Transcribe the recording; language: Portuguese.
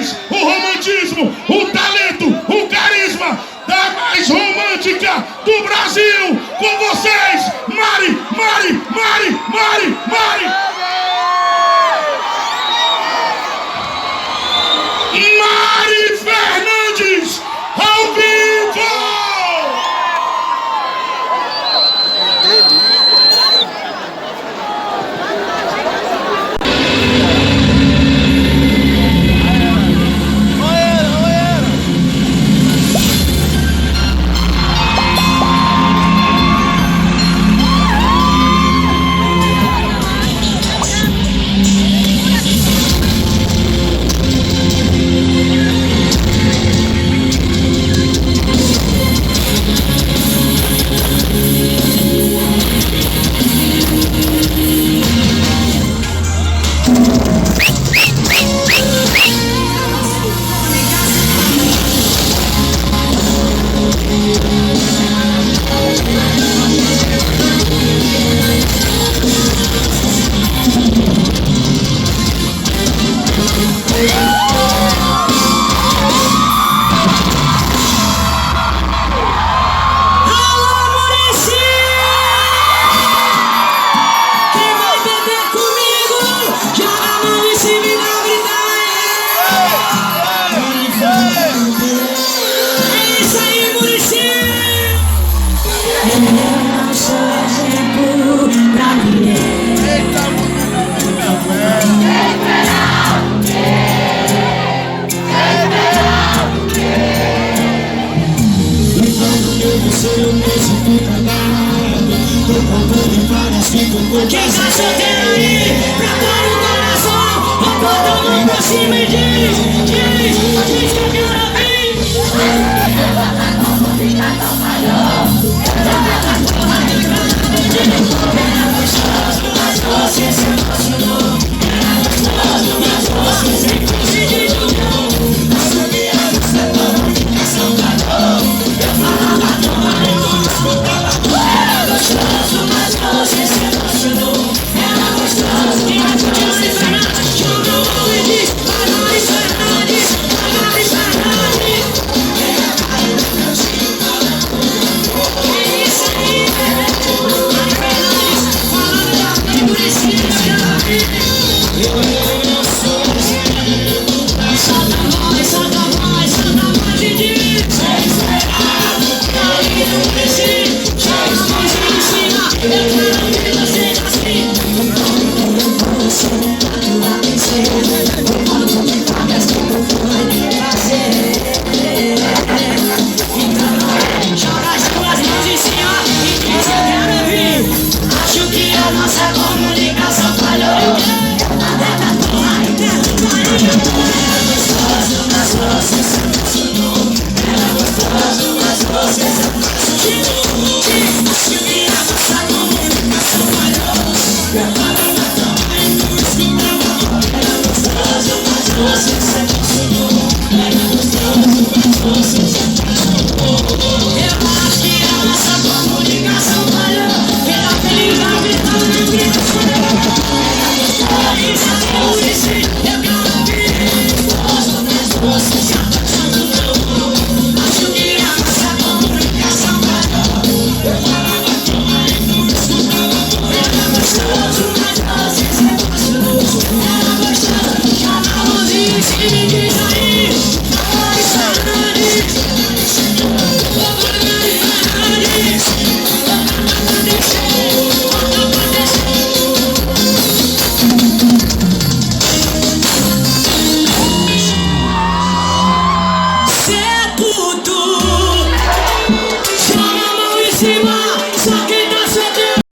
vocês o romantismo, o talento, o carisma da mais romântica do Brasil. Com vocês, Mari, Mari, Mari, Mari, Mari. Mari Fernandez, ao vivo! Quem tá solteiro aí, pra pôr o coração, aponta a mão pra cima e diz que eu quero ouvir. Era gostoso, mas você se emocionou. Era gostoso, mas você sempre se jogou. Não sabia do seu nome, ficação calor. Eu falava não, mas eu não escutava. Era gostoso, mas você se emocionou. Era gostoso, mas você Fernandez jogou e diz: Mari Fernandez, Mari Fernandez. Era caro do meu tio, é isso aí, Mari Fernandez, falando da Murici, eu sou Santa voz e diz: sem esperar, caí no Murici, já estou em cima, eu quero ver você assim. Você é a tua princesa.